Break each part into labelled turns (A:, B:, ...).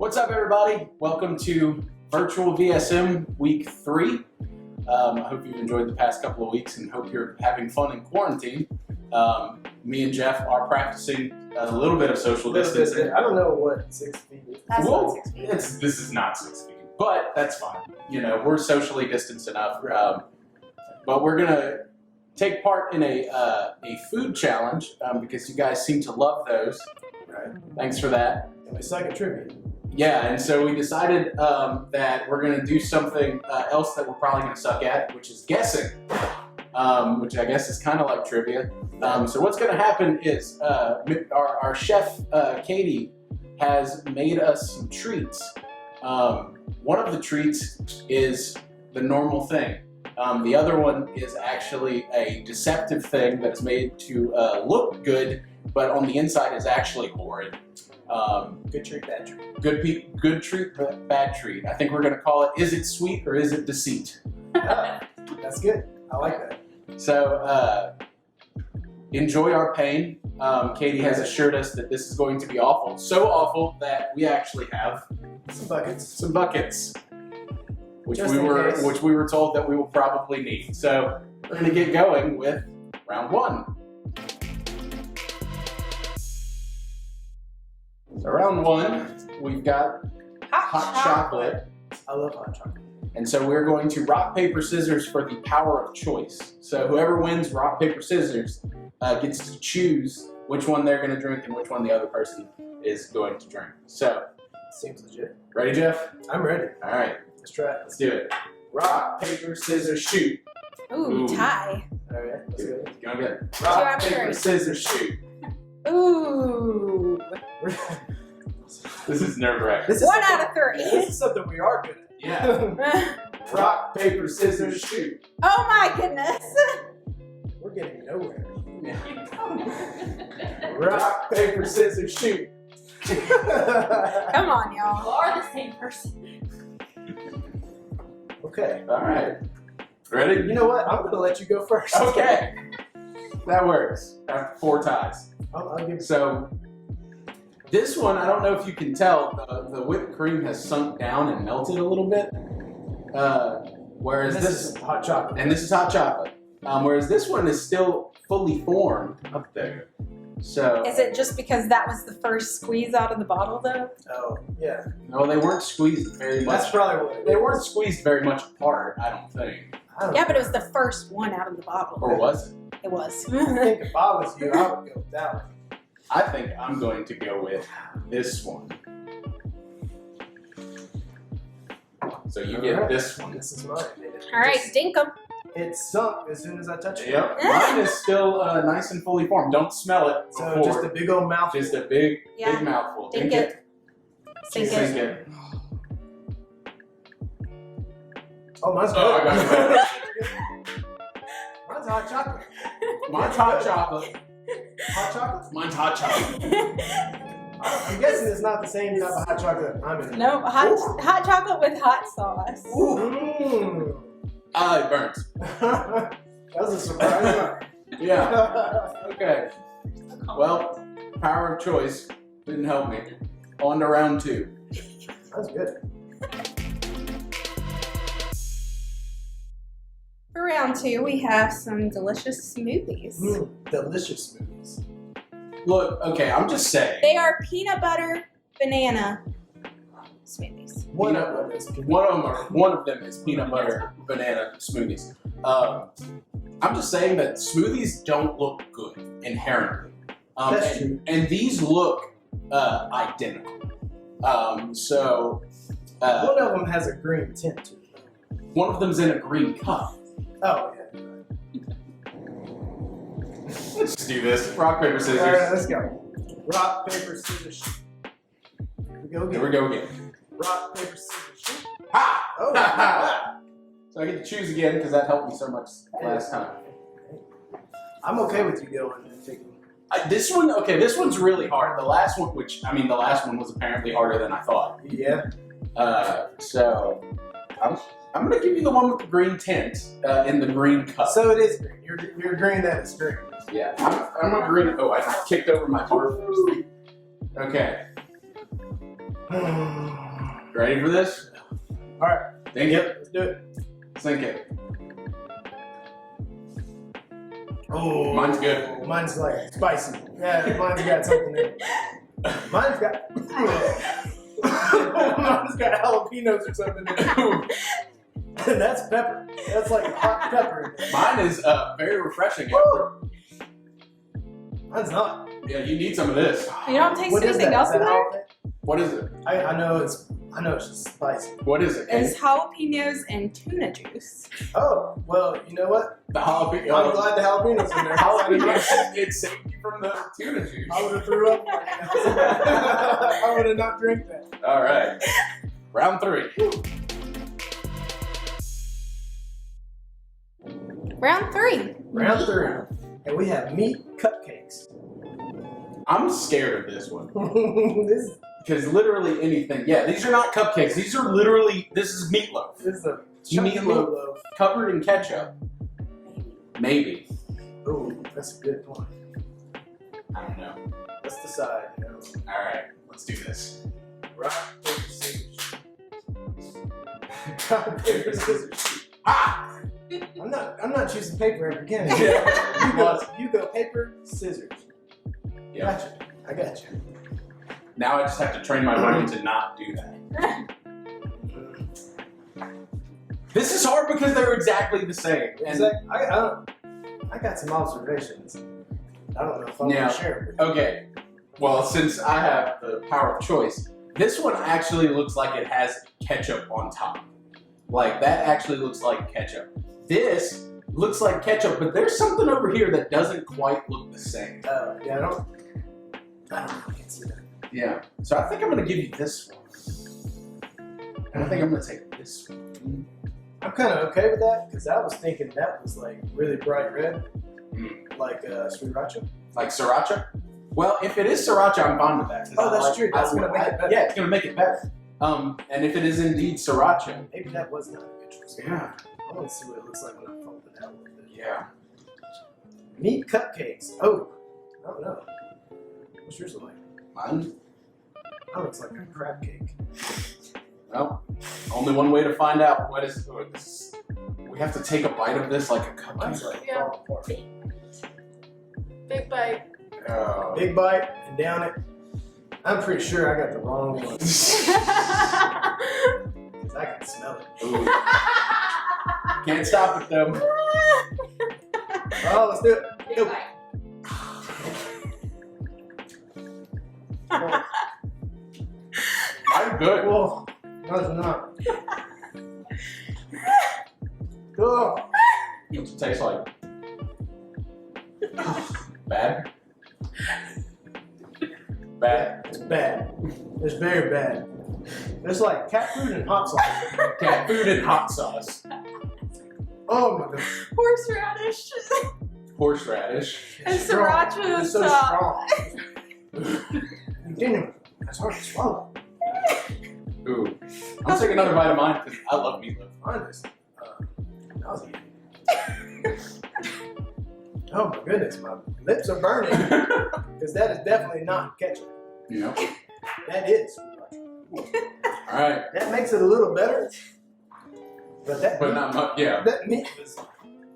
A: What's up, everybody? Welcome to Virtual VSM Week 3. I hope you've enjoyed the past couple of weeks and hope you're having fun in quarantine. Me and Jeff are practicing a little bit of social distancing.
B: I don't know what 6 feet is.
C: That's not 6 feet.
A: This is not 6 feet, but that's fine. You know, we're socially distanced enough. But we're gonna take part in a food challenge because you guys seem to love those.
B: Right.
A: Thanks for that.
B: It's like a trivia.
A: Yeah, and so we decided that we're going to do something else that we're probably going to suck at, which is guessing, which I guess is kind of like trivia. So what's going to happen is our chef, Katie, has made us some treats. One of the treats is the normal thing. The other one is actually a deceptive thing that is made to look good, but on the inside is actually horrid.
B: Good treat, bad treat.
A: Good treat, bad treat. I think we're going to call it, is it sweet or is it deceit?
B: That's good. I like that.
A: So enjoy our pain. Katie has assured us that this is going to be awful. So awful that we actually have
B: Some buckets.
A: some buckets, which
B: Just
A: we
B: in
A: were
B: case.
A: told that we will probably need. So we're going to get going with round one. So round one, we've got hot chocolate.
B: I love hot chocolate.
A: And so we're going to rock, paper, scissors for the power of choice. So whoever wins rock, paper, scissors gets to choose which one they're going to drink and which one the other person is going to drink. So,
B: Seems legit.
A: ready, Jeff?
B: I'm ready.
A: All right,
B: Let's try it.
A: let's do it. Rock, paper, scissors, shoot.
C: Ooh,
A: Ooh.
C: tie.
B: All right. Let's go.
A: Go get it.
C: Two
A: Rock,
C: after
A: paper,
C: three.
A: scissors, shoot.
C: Ooh.
A: This is nerve-wracking.
B: This is
C: One
B: something-
C: out of three.
B: This is something we are good at.
A: Yeah. Rock, paper, scissors, shoot.
C: Oh my goodness.
B: We're getting nowhere.
A: Rock, paper, scissors, shoot.
C: Come on, y'all.
D: You are the same person.
B: Okay.
A: All right. Ready?
B: You know what? I'm going to let you go first.
A: Okay. That works. After 4 ties.
B: I'll give you.
A: So this one, I don't know if you can tell, the whipped cream has sunk down and melted a little bit. Whereas
B: This
A: this
B: is hot chocolate.
A: and this is hot chocolate. Whereas this one is still fully formed up there. So
C: Is it just because that was the first squeeze out of the bottle, though?
B: Oh, yeah.
A: no, they weren't squeezed very
B: That's
A: much.
B: probably what it
A: They
B: is.
A: weren't squeezed very much apart, I don't think.
B: I don't
C: Yeah,
B: know.
C: but it was the first one out of the bottle.
A: Or was it?
C: It was.
B: I think if I was you, I would go with that one.
A: I think I'm going to go with this one. So you get
B: Alright.
A: this one.
B: This is mine.
C: All right, dink 'em.
B: It sunk as soon as I touched it.
A: Yep. Mine is still nice and fully formed. Don't smell it
B: So
A: before.
B: just a big old mouth.
A: Just a big
C: Yeah.
A: mouthful.
C: Dink
A: Drink
C: it. Sink
A: Sink
C: it.
A: it.
B: Oh, mine's good.
A: Oh, I got
B: Mine's hot chocolate.
A: Mine's hot chocolate.
B: Hot chocolate?
A: Mine's hot chocolate.
B: I'm guessing it's not the same type of hot chocolate I'm in.
C: No, hot chocolate with hot sauce.
B: Ooh.
A: Ah, it burns.
B: That was a surprise.
A: Yeah. Okay. Well, power of choice didn't help me. On to round 2.
B: That's good.
C: For round 2, we have some delicious smoothies.
B: Delicious smoothies.
A: Look, okay, I'm just saying.
C: They are peanut butter banana smoothies.
B: One
A: Peanut-
B: of them is peanut
A: One of them is peanut butter banana smoothies. I'm just saying that smoothies don't look good inherently.
B: That's
A: and, and these look identical. So
B: One of them has a green tint to it.
A: one of them's in a green cup.
B: Oh, yeah.
A: Let's just do this. Rock, paper, scissors.
B: All right, let's go. Rock, paper, scissors, shoot. Here we go
A: Here we
B: again.
A: go again.
B: Rock, paper, scissors, shoot.
A: Ha!
B: Oh,
A: So I get to choose again because that helped me so much last time.
B: I'm okay with you going and taking.
A: This one's really hard. The last one was apparently harder than I thought.
B: Yeah.
A: So I'm gonna give you the one with the green tint in the green cup.
B: So it is green. You're agreeing that it's green.
A: Yeah, I'm agreeing. Oh, I kicked over my bar first. Okay. Ready for this?
B: All right.
A: Think it.
B: Let's do it.
A: Sink it.
B: Oh,
A: Mine's good.
B: Mine's like spicy. Yeah, mine's got something in it. Mine's got. Mine's got jalapenos or something in it. That's pepper. That's like hot pepper.
A: Mine is very refreshing.
B: Mine's not.
A: Yeah, you need some of this.
C: You don't taste
B: What is
C: anything
B: that?
C: else
B: Is
C: in
B: that
C: there?
B: jalapeno?
A: What is it?
B: I know it's just spicy.
A: What is it?
C: It's jalapenos and tuna juice.
B: Oh, well, you know what?
A: The jalapeno.
B: I'm glad the jalapenos in there.
A: Jalapeno. It saved you from the tuna juice.
B: I would have threw up. I would have not drank that.
A: All right. Round 3.
C: Round 3.
B: Round 3. And we have meat cupcakes.
A: I'm scared of this one.
B: this
A: Because literally anything. Yeah, these are not cupcakes. These are literally, this is meatloaf.
B: is a
A: You
B: chunky
A: mean
B: meatloaf.
A: Covered in ketchup. Maybe.
B: Oh, that's a good point.
A: I don't know.
B: Let's decide. You know.
A: All right, let's do this.
B: Rock, paper, scissors. Rock, paper, scissors.
A: Ah!
B: I'm not choosing paper every game.
A: Yeah.
B: You go paper, scissors.
A: Yeah.
B: Gotcha. I got you.
A: Now I just have to train my brain to not do that. This is hard because they're exactly the same. And
B: I got some observations. I don't know if I'm
A: Yeah.
B: going to share them with
A: okay, well, since I have the power of choice, this one actually looks like it has ketchup on top. Like, that actually looks like ketchup. This looks like ketchup, but there's something over here that doesn't quite look the same.
B: you. Yeah, I don't know. I can see that.
A: Yeah, so I think I'm gonna give you this one. And I think I'm gonna take this one.
B: I'm kind of okay with that because I was thinking that was like really bright red, like sriracha.
A: Like sriracha? Well, if it is sriracha, I'm fine with that. 'Cause
B: Oh,
A: I
B: that's
A: like-
B: true. That's
A: I-
B: gonna make it better.
A: Yeah, it's gonna make it better. And if it is indeed sriracha,
B: Maybe that was not a good choice.
A: yeah,
B: I want to see what it looks like when I fold it out a little bit.
A: yeah.
B: Meat cupcakes. Oh, I don't know. What's yours look like?
A: Mine,
B: That looks like a crab cake.
A: well, only one way to find out what is this. We have to take a bite of this like a
B: Mine's
A: cupcake.
B: like
C: Yeah.
B: falling apart.
C: Big bite.
A: Oh.
B: Big bite and down it. I'm pretty sure I got the wrong one because I can smell it.
A: Ooh. Can't stop it though.
B: Oh, let's do it.
C: Big
B: Go.
C: bite.
A: I'm good.
B: Whoa, no, it's not. Oh,
A: What's it taste like? Bad? Bad.
B: it's bad. It's very bad. It's like cat food and hot sauce.
A: Cat food and hot sauce.
B: Oh my god.
C: Horseradish.
A: Horseradish.
C: And
B: It's strong.
C: sriracha on
B: It's so
C: top.
B: strong. Continue. That's hard to swallow.
A: Ooh. I'll take another bite of mine because I love meatloaf.
B: Mine is nauseating. Oh my goodness, my lips are burning because that is definitely not ketchup.
A: Yeah.
B: That is.
A: Alright.
B: That makes it a little better. But that
A: But
B: meat,
A: not much. Yeah.
B: that meat was,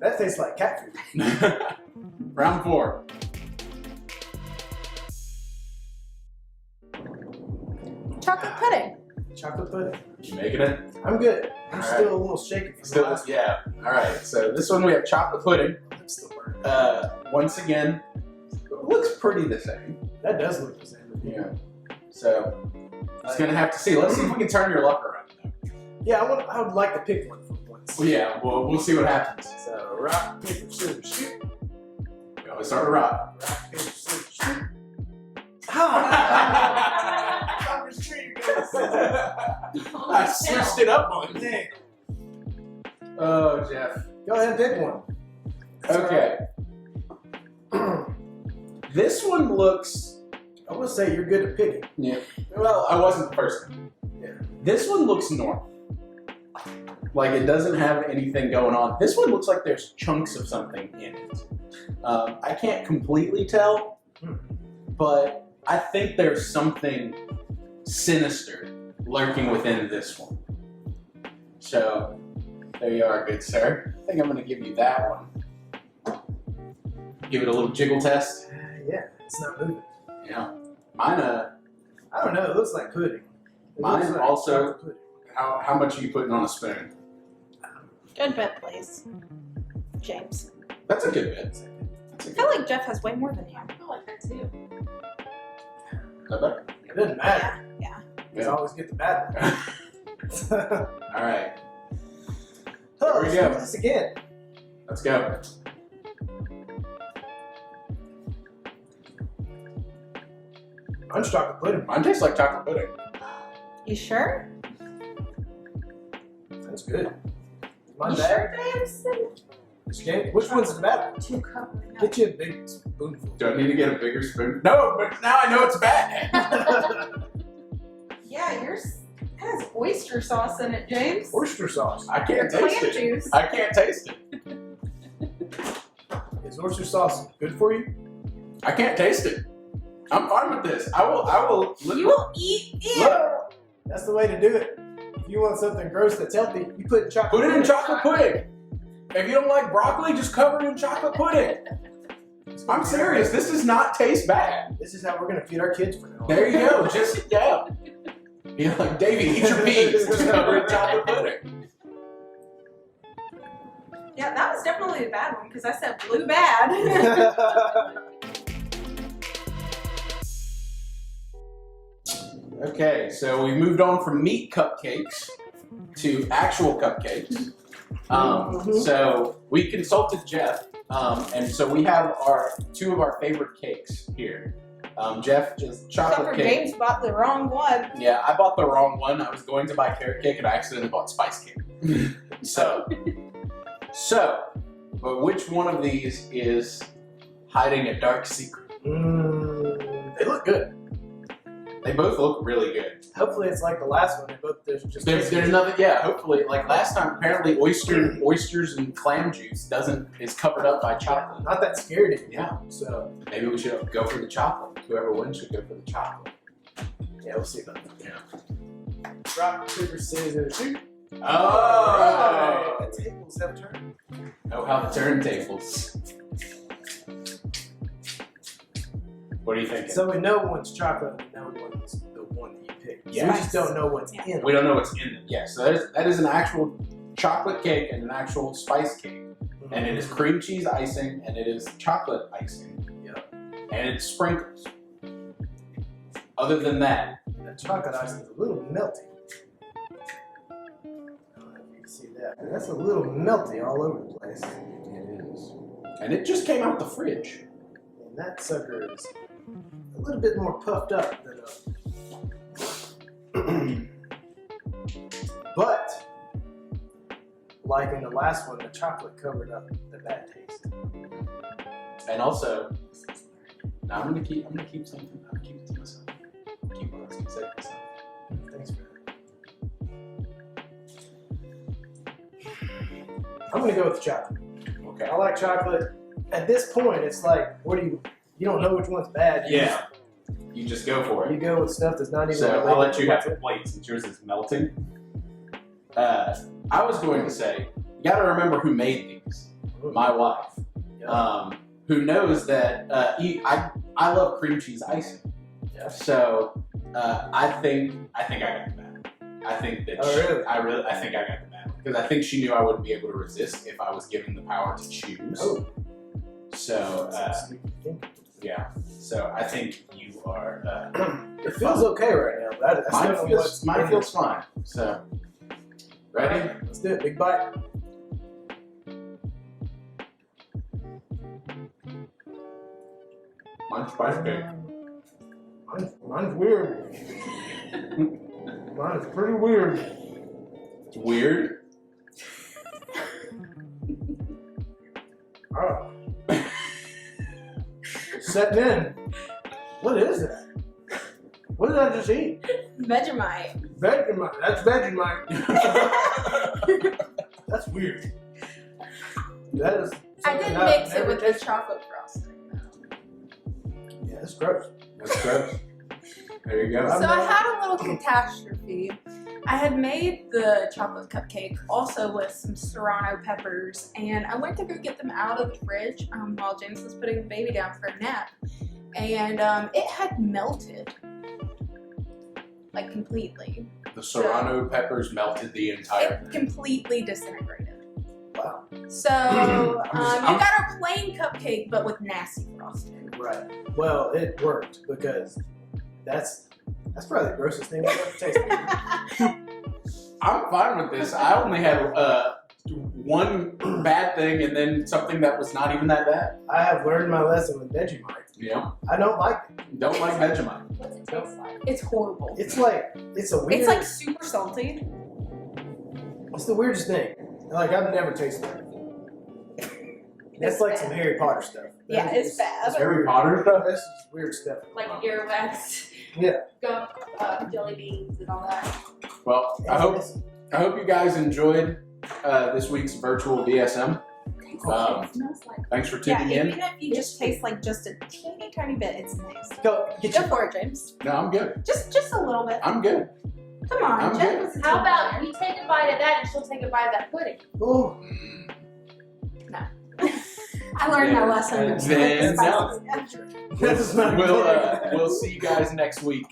B: that tastes like cat food.
A: Round 4.
C: Chocolate pudding.
B: Chocolate pudding.
A: You making it?
B: I'm good. I'm
A: All
B: still a little shaky from the
A: Still,
B: last
A: yeah. Alright. So this one we have chocolate pudding.
B: one. It's still burning.
A: Once again, it looks pretty the same.
B: That does look the same.
A: Yeah. So, just gonna have to see. Let's see if we can turn your luck around. Though.
B: Yeah, I would like to pick one for once.
A: Well, yeah. Well, we'll see what happens.
B: So, rock, paper, scissors, shoot.
A: We always start with rock.
B: Rock, paper, scissors, shoot. Ah! I'm just sure you're gonna say
A: I switched it up on you.
B: Dang.
A: Oh, Jeff.
B: Go ahead and pick one.
A: Okay. This one looks.
B: I will say you're good at picking.
A: Yeah. Well, I wasn't the first one.
B: Yeah.
A: This one looks normal. Like it doesn't have anything going on. This one looks like there's chunks of something in it. I can't completely tell, but I think there's something sinister lurking within this one. So, there you are, good sir. I think I'm going to give you that one. Give it a little jiggle test.
B: Yeah, it's not moving.
A: Yeah. Mine,
B: I don't know. It looks like pudding. It
A: Mine
B: looks like
A: also-
B: chocolate pudding.
A: how much are you putting on a spoon?
C: Good bet, please. James.
A: That's a good bit. That's a
C: I
A: good
C: feel like Jeff has way more than you.
D: I like that too.
A: Is that better?
B: It doesn't matter.
C: Yeah.
B: Because I always get the bad one.
A: All right.
B: Oh,
A: Here we
B: let's
A: go.
B: do this again.
A: Let's go.
B: Mine's chocolate pudding.
A: Mine tastes like chocolate pudding.
C: You sure?
B: That's good. Mine
D: You
B: bad?
D: sure, James?
B: Okay. Which one's the bad one?
D: 2 cups.
B: Get you a big spoonful.
A: Do I need to get a bigger spoon? No, but now I know it's bad.
D: Yeah, yours has oyster sauce in it, James.
B: Oyster sauce.
A: I can't
D: Clam
A: taste it.
D: juice.
A: I can't taste it.
B: Is oyster sauce good for you?
A: I can't taste it. I'm fine with this. I will.
C: You will eat it.
A: Look,
B: That's the way to do it. If you want something gross that's healthy, you put it in chocolate.
A: put it in
B: pudding.
A: chocolate pudding. If you don't like broccoli, just cover it in chocolate pudding. I'm serious. This does not taste bad.
B: This is how we're gonna feed our kids from now on.
A: There you go. Just yeah. You're like, Davey, eat your peas. Just cover it in chocolate pudding.
C: Yeah, that was definitely a bad one because I said blue bad.
A: Okay, so we moved on from meat cupcakes to actual cupcakes. So we consulted Jeff, and so we have two of our favorite cakes here. Jeff just
C: Except
A: chocolate
C: for
A: cake.
C: James bought the wrong one.
A: Yeah, I bought the wrong one. I was going to buy carrot cake, and I accidentally bought spice cake. But which one of these is hiding a dark secret?
B: They look good.
A: They both look really good.
B: Hopefully, it's like the last one. They both there's just
A: There's nothing. Yeah, hopefully, like last time, apparently oysters and clam juice is covered up by chocolate.
B: not that scared of you.
A: Yeah,
B: So
A: maybe we should go for the chocolate. Whoever wins should go for the chocolate.
B: yeah, we'll see about that.
A: Yeah.
B: Rock, paper, scissors, shoot.
A: Oh!
B: The tables have turned.
A: Oh, how the turntables. What are you thinking?
B: So we know one's chocolate. We know one's the one that you picked.
A: Yeah.
B: We just don't know what's in
A: We
B: it.
A: don't know what's in them. Yeah, so that is an actual chocolate cake and an actual spice cake. And it is cream cheese icing and it is chocolate icing.
B: Yep.
A: And it's sprinkles. Other than that,
B: That chocolate icing is a little melty. I don't know if you can see that. That's a little melty all over the place.
A: it is. And it just came out the fridge.
B: And that sucker is a little bit more puffed up than But, like in the last one, the chocolate covered up the bad taste.
A: And also, now I'm gonna keep something. I'm gonna keep it to myself. Keep what I was gonna say to myself.
B: Thanks for that. I'm gonna go with the chocolate.
A: Okay.
B: I like chocolate. At this point, it's like, you don't know which one's bad.
A: Yeah. You just go for
B: You
A: it.
B: go with stuff that's not even
A: So
B: related
A: I'll let
B: to
A: you have
B: what's
A: the
B: in-
A: plate since yours is melting. I was going to say, you gotta remember who made these. My wife.
B: Yeah.
A: Who knows that I love cream cheese icing.
B: Yeah.
A: So I think I got the bad. I think that
B: Oh, really?
A: I think I got the bad because I think she knew I wouldn't be able to resist if I was given the power to choose.
B: Oh.
A: So
B: That's sneaky thinking.
A: yeah. So I think you are.
B: It feels okay right now, but I still
A: Mine
B: don't know what's
A: mine
B: in
A: feels
B: it.
A: fine. So ready?
B: Let's do it. Big bite.
A: Mine's spice cake.
B: Mine's weird. Mine's pretty weird.
A: It's weird.
B: Oh. Setting in. What is that? What did I just eat?
C: Vegemite.
B: Vegemite. That's Vegemite. That's weird. That is.
C: I
B: something
C: did
B: I've
C: mix it
B: never
C: with the
B: tasted.
C: chocolate frosting.
B: Yeah, that's gross.
A: That's gross. There you go.
C: So I had a little catastrophe. I had made the chocolate cupcake also with some serrano peppers, and I went to go get them out of the fridge while James was putting the baby down for a nap, and it had melted, like completely.
A: The serrano peppers melted the entire
C: It completely disintegrated.
B: Wow.
C: So you got a plain cupcake, but with nasty frosting.
B: Right. Well, it worked because that's probably the grossest thing I've ever tasted.
A: I'm fine with this. I only had one bad thing and then something that was not even that bad.
B: I have learned my lesson with Vegemite.
A: Yeah.
B: I don't like it.
A: Don't like Vegemite.
D: What's it taste like?
C: It's horrible.
B: It's a weird.
C: It's like super salty.
B: It's the weirdest thing. Like I've never tasted it. That's like some Harry Potter stuff.
C: Yeah, it's bad.
A: Harry Potter stuff?
B: That's just weird stuff.
D: Like earwax,
B: Yeah.
D: gum, jelly beans, and all that.
A: Well, I hope you guys enjoyed this week's virtual VSM.
D: It smells like.
A: Thanks for
C: Yeah,
A: tuning in.
C: even if you just taste like just a teeny tiny bit, it's nice.
B: Go get
C: Go
B: your.
C: for it, James.
A: No, I'm good.
C: Just a little bit.
A: I'm good.
C: Come on,
A: I'm
C: Jen
A: good.
C: was a
D: How
C: team
D: about
C: player.
D: you take a bite of that and she'll take a bite of that pudding?
B: Oh,
C: I learned my lesson.
A: Then
C: Spices.
B: that's not
A: we'll see you guys next week.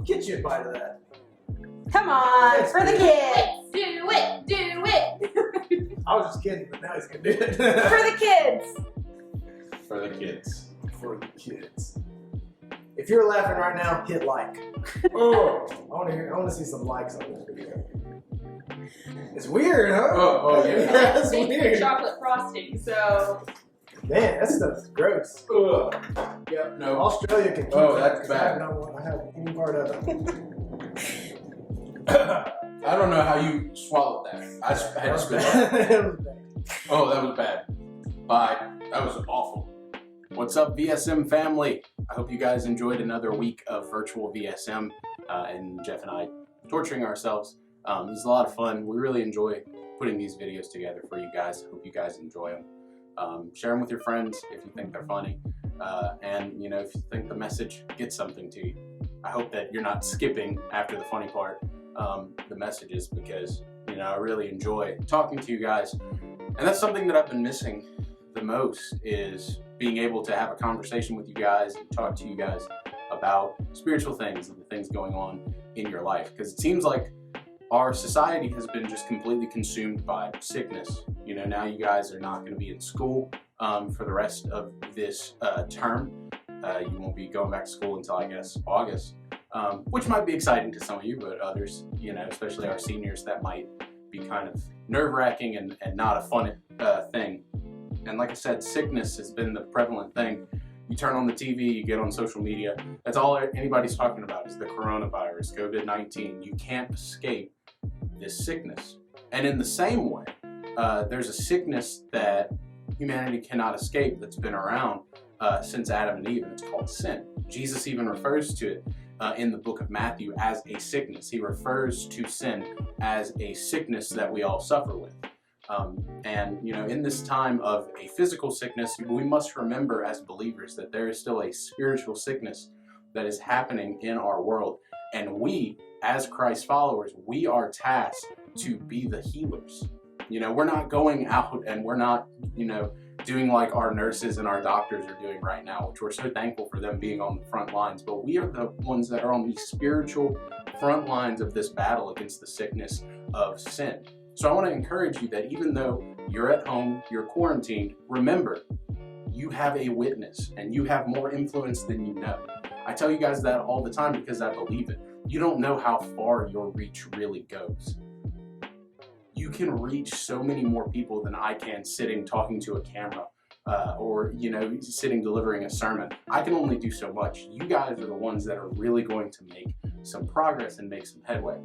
B: Get you a bite of that.
C: Come on, for the kids.
D: Do it!
B: I was just kidding, but now he's gonna do it.
C: For the kids.
A: For the kids.
B: For the kids. If you're laughing right now, hit like.
A: Oh,
B: I want to see some likes on this video. It's weird, huh?
A: oh yeah.
B: That's
D: Thanks for
B: weird.
D: chocolate frosting, so
B: Man, that stuff's gross.
A: Ugh. Yep, no.
B: Australia can keep
A: Oh,
B: that
A: that's
B: 'cause I
A: bad.
B: don't want to have any part of it.
A: I don't know how you swallowed that. I just had to spit it out.
B: That was bad.
A: Oh, that was bad. Bye. That was awful. What's up, VSM family? I hope you guys enjoyed another week of virtual VSM and Jeff and I torturing ourselves. It was a lot of fun. We really enjoy putting these videos together for you guys. Hope you guys enjoy them. Share them with your friends if you think they're funny. And, you know, if you think the message gets something to you. I hope that you're not skipping after the funny part, the messages, because, you know, I really enjoy talking to you guys. And that's something that I've been missing the most, is being able to have a conversation with you guys and talk to you guys about spiritual things and the things going on in your life. Because it seems like our society has been just completely consumed by sickness. You know, now you guys are not going to be in school for the rest of this term. You won't be going back to school until, I guess, August, which might be exciting to some of you, but others, you know, especially our seniors, that might be kind of nerve-wracking and not a fun thing. And like I said, sickness has been the prevalent thing. You turn on the TV, you get on social media, that's all anybody's talking about is the coronavirus, COVID-19. You can't escape this sickness. And in the same way, there's a sickness that humanity cannot escape that's been around since Adam and Eve, and it's called sin. Jesus even refers to it in the book of Matthew as a sickness. He refers to sin as a sickness that we all suffer with. And, you know, in this time of a physical sickness, we must remember as believers that there is still a spiritual sickness that is happening in our world. And we, as Christ followers, we are tasked to be the healers. You know, we're not going out and we're not, you know, doing like our nurses and our doctors are doing right now, which we're so thankful for them being on the front lines. But we are the ones that are on the spiritual front lines of this battle against the sickness of sin. So I want to encourage you that even though you're at home, you're quarantined, remember, you have a witness and you have more influence than you know. I tell you guys that all the time because I believe it. You don't know how far your reach really goes. You can reach so many more people than I can sitting talking to a camera or, you know, sitting delivering a sermon. I can only do so much. You guys are the ones that are really going to make some progress and make some headway.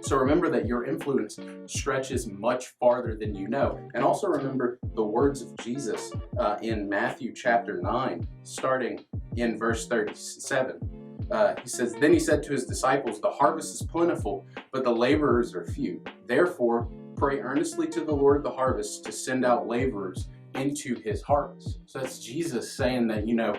A: So remember that your influence stretches much farther than you know. And also remember the words of Jesus in Matthew chapter 9, starting in verse 37. He says, "Then he said to his disciples, the harvest is plentiful, but the laborers are few. Therefore, pray earnestly to the Lord of the harvest to send out laborers into his harvest." So that's Jesus saying that, you know,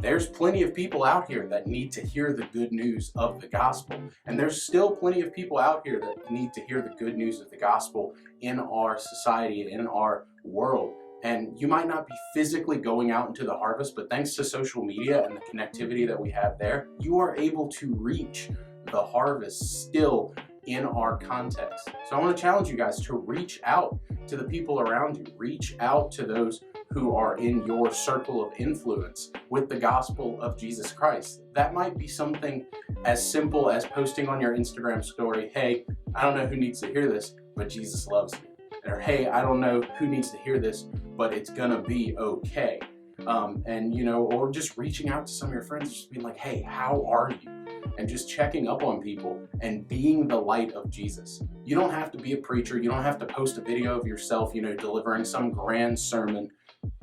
A: There's plenty of people out here that need to hear the good news of the gospel. And there's still plenty of people out here that need to hear the good news of the gospel in our society, in our world. And you might not be physically going out into the harvest, but thanks to social media and the connectivity that we have there, you are able to reach the harvest still in our context. So I want to challenge you guys to reach out to the people around you. Reach out to those who are in your circle of influence with the gospel of Jesus Christ. That might be something as simple as posting on your Instagram story, hey, I don't know who needs to hear this, but Jesus loves you. Or hey, I don't know who needs to hear this, but it's gonna be okay. And you know, or just reaching out to some of your friends, just being like, hey, how are you? And just checking up on people and being the light of Jesus. You don't have to be a preacher. You don't have to post a video of yourself, you know, delivering some grand sermon.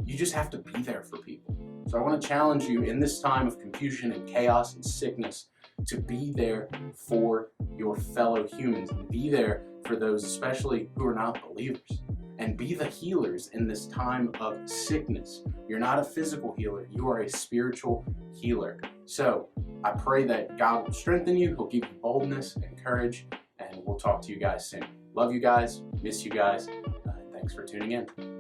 A: You just have to be there for people. So I want to challenge you in this time of confusion and chaos and sickness to be there for your fellow humans and be there for those especially who are not believers. And be the healers in this time of sickness. You're not a physical healer, you are a spiritual healer. So I pray that God will strengthen you, He'll give you boldness and courage, and we'll talk to you guys soon. Love you guys, miss you guys. Thanks for tuning in.